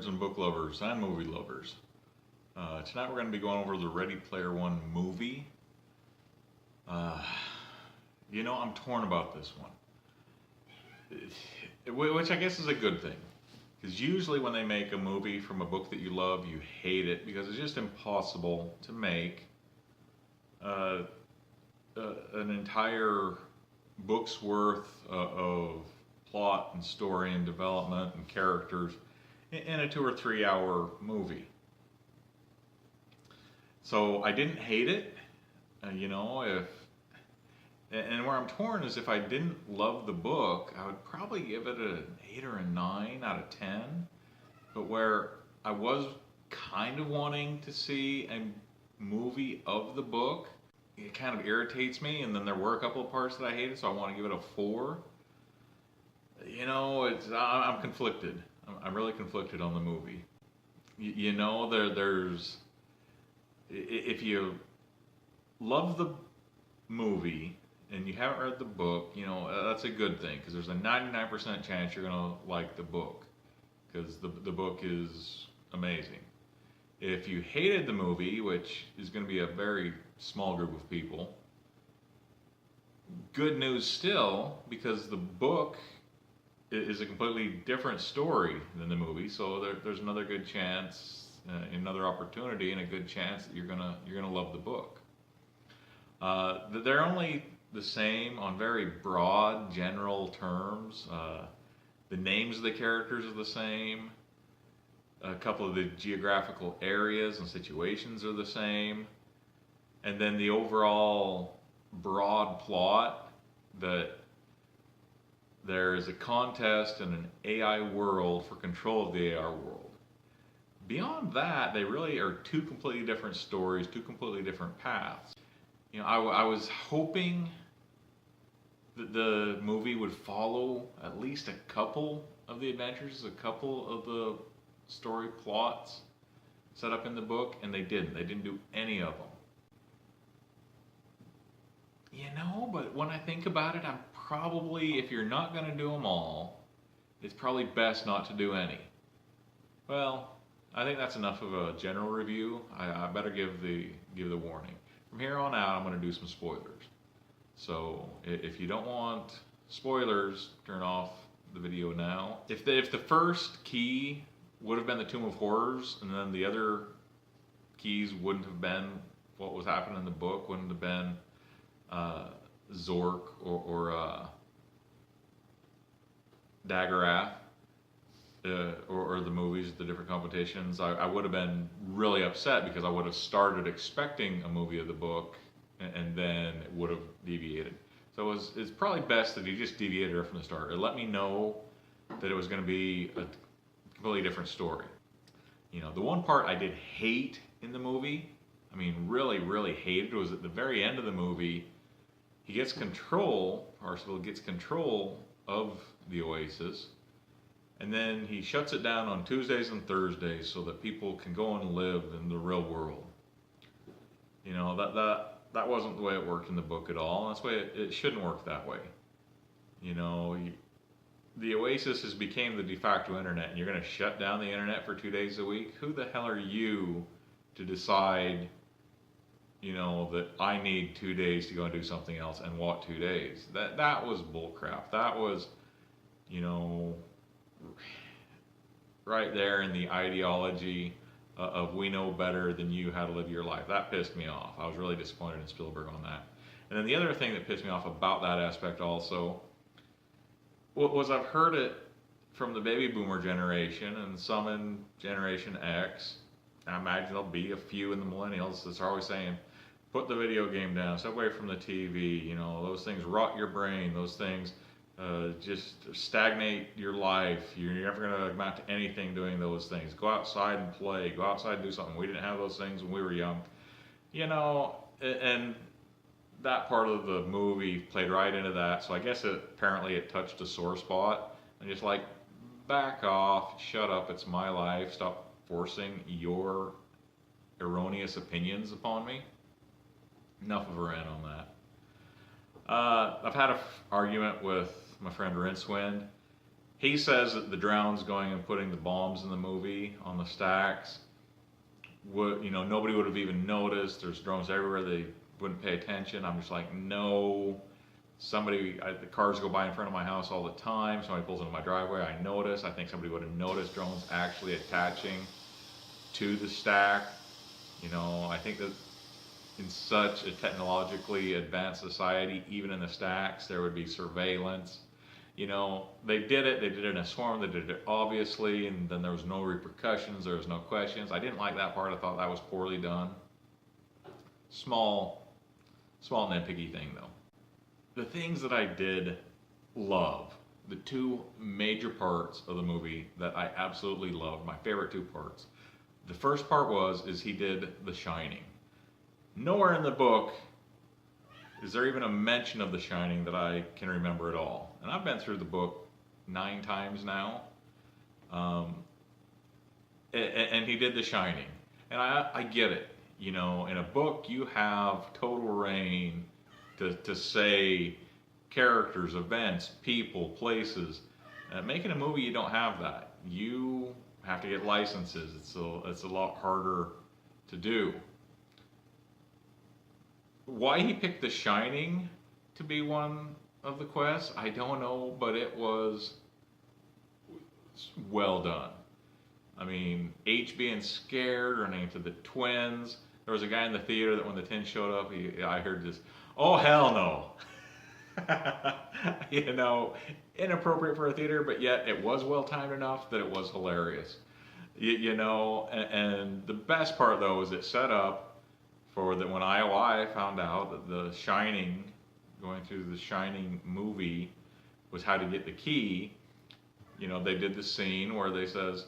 nerds and book lovers and movie lovers. Tonight we're going to be going over the Ready Player One movie. I'm torn about this one, which I guess is a good thing. Because usually when they make a movie from a book that you love, you hate it because it's just impossible to make an entire book's worth of plot and story and development and characters in a 2 or 3 hour movie. So I didn't hate it, and where I'm torn is if I didn't love the book, I would probably give it an 8 or a 9 out of 10. But where I was kind of wanting to see a movie of the book, it kind of irritates me, and then there were a couple of parts that I hated, so I want to give it a 4. I'm conflicted. I'm really conflicted on the movie. There's if you love the movie and you haven't read the book, that's a good thing because there's a 99% chance you're gonna like the book because the book is amazing. If you hated the movie, which is going to be a very small group of people, good news still, because the book is a completely different story than the movie. So there's another good chance, another opportunity, and a good chance that you're gonna love the book. They're only the same on very broad, general terms. The names of the characters are the same. A couple of the geographical areas and situations are the same. And then the overall broad plot that there is a contest in an AI world for control of the AI world. Beyond that, they really are two completely different stories, two completely different paths. I was hoping that the movie would follow at least a couple of the adventures, a couple of the story plots set up in the book, and they didn't. They didn't do any of them. But when I think about it, I'm probably, if you're not going to do them all, it's probably best not to do any. Well, I think that's enough of a general review. I better give the warning. From here on out, I'm going to do some spoilers. So if you don't want spoilers, turn off the video now. If the first key would have been the Tomb of Horrors, and then the other keys wouldn't have been what was happening in the book, wouldn't have been Zork or Daggerath, or the movies, the different competitions, I would have been really upset because I would have started expecting a movie of the book and then it would have deviated. So it's probably best that he just deviated right from the start. It let me know that it was going to be a completely different story. The one part I did hate in the movie, really, really hated, was at the very end of the movie, he gets control, Parzival gets control of the Oasis, and then he shuts it down on Tuesdays and Thursdays so that people can go and live in the real world. That wasn't the way it worked in the book at all. That's why it shouldn't work that way. The Oasis has became the de facto internet, and you're going to shut down the internet for 2 days a week? Who the hell are you to decide, that I need 2 days to go and do something else, and what 2 days? That was bullcrap. That was, right there in the ideology of we know better than you how to live your life. That pissed me off. I was really disappointed in Spielberg on that. And then the other thing that pissed me off about that aspect also was I've heard it from the baby boomer generation and some in Generation X. I imagine there'll be a few in the millennials that's always saying, put the video game down, step away from the TV, those things rot your brain, those things just stagnate your life. You're never going to amount to anything doing those things. Go outside and play. Go outside and do something. We didn't have those things when we were young. And that part of the movie played right into that. So I guess apparently it touched a sore spot. And just like, back off, shut up, it's my life. Stop forcing your erroneous opinions upon me. Enough of a rant on that. I've had an argument with my friend Rincewind. He says that the drones going and putting the bombs in the movie on the stacks would, nobody would have even noticed. There's drones everywhere. They wouldn't pay attention. I'm just like, no. The cars go by in front of my house all the time. Somebody pulls into my driveway. I notice. I think somebody would have noticed drones actually attaching to the stack. I think that in such a technologically advanced society, even in the stacks, there would be surveillance. They did it in a swarm, they did it obviously, and then there was no repercussions, there was no questions. I didn't like that part. I thought that was poorly done. Small nitpicky thing though. The things that I did love, the two major parts of the movie that I absolutely loved, my favorite two parts. The first part is he did The Shining. Nowhere in the book is there even a mention of The Shining that I can remember at all. And I've been through the book 9 times now. And he did The Shining. And I get it. In a book you have total reign to say characters, events, people, places. Making a movie, you don't have that. You have to get licenses. It's a lot harder to do. Why he picked The Shining to be one of the quests, I don't know, but it was well done. I mean, H being scared, running into the twins. There was a guy in the theater that when the twins showed up, I heard this, "Oh hell no." Inappropriate for a theater, but yet it was well timed enough that it was hilarious. And the best part though is it set up for that when IOI found out that The Shining, going through The Shining movie, was how to get the key. They did the scene where they says,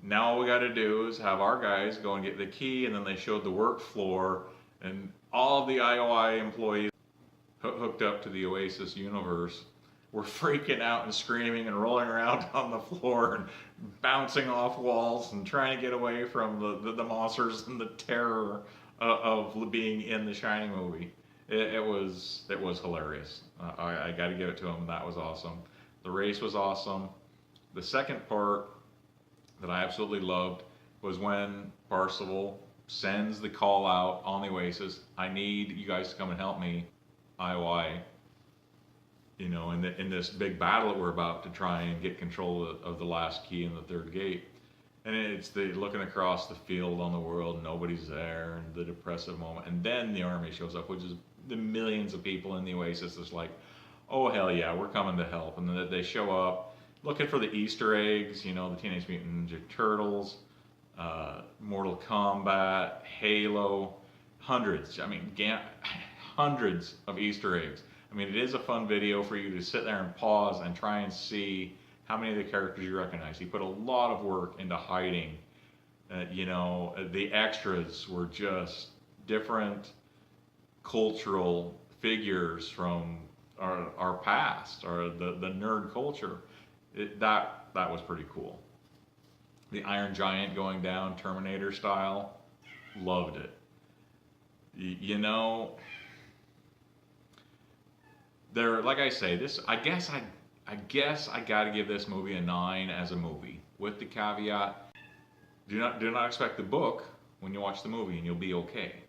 now all we got to do is have our guys go and get the key, and then they showed the work floor, and all of the IOI employees hooked up to the Oasis universe were freaking out and screaming and rolling around on the floor and bouncing off walls and trying to get away from the monsters and the terror of being in The Shining movie. It was hilarious. I got to give it to him. That was awesome. The race was awesome. The second part that I absolutely loved was when Parzival sends the call out on the Oasis. I need you guys to come and help me, IOI. In this big battle that we're about to try and get control of the last key in the third gate. And it's the looking across the field on the world, nobody's there, and the depressive moment. And then the army shows up, which is the millions of people in the Oasis. Is like, oh hell yeah, we're coming to help. And then they show up looking for the Easter eggs, the Teenage Mutant Ninja Turtles, Mortal Kombat, Halo, hundreds of Easter eggs. I mean, it is a fun video for you to sit there and pause and try and see how many of the characters you recognize. He put a lot of work into hiding. The extras were just different cultural figures from our past, or the nerd culture. That was pretty cool. The Iron Giant going down, Terminator style, loved it. There, like I say, I guess I got to give this movie a 9 as a movie, with the caveat: do not expect the book when you watch the movie, and you'll be okay.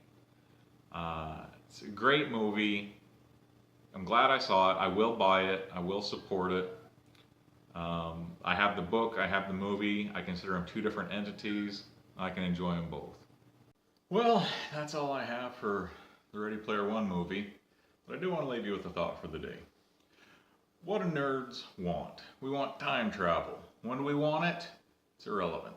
It's a great movie. I'm glad I saw it. I will buy it. I will support it. I have the book. I have the movie. I consider them two different entities. I can enjoy them both. Well, that's all I have for the Ready Player One movie. But I do want to leave you with a thought for the day. What do nerds want? We want time travel. When do we want it? It's irrelevant.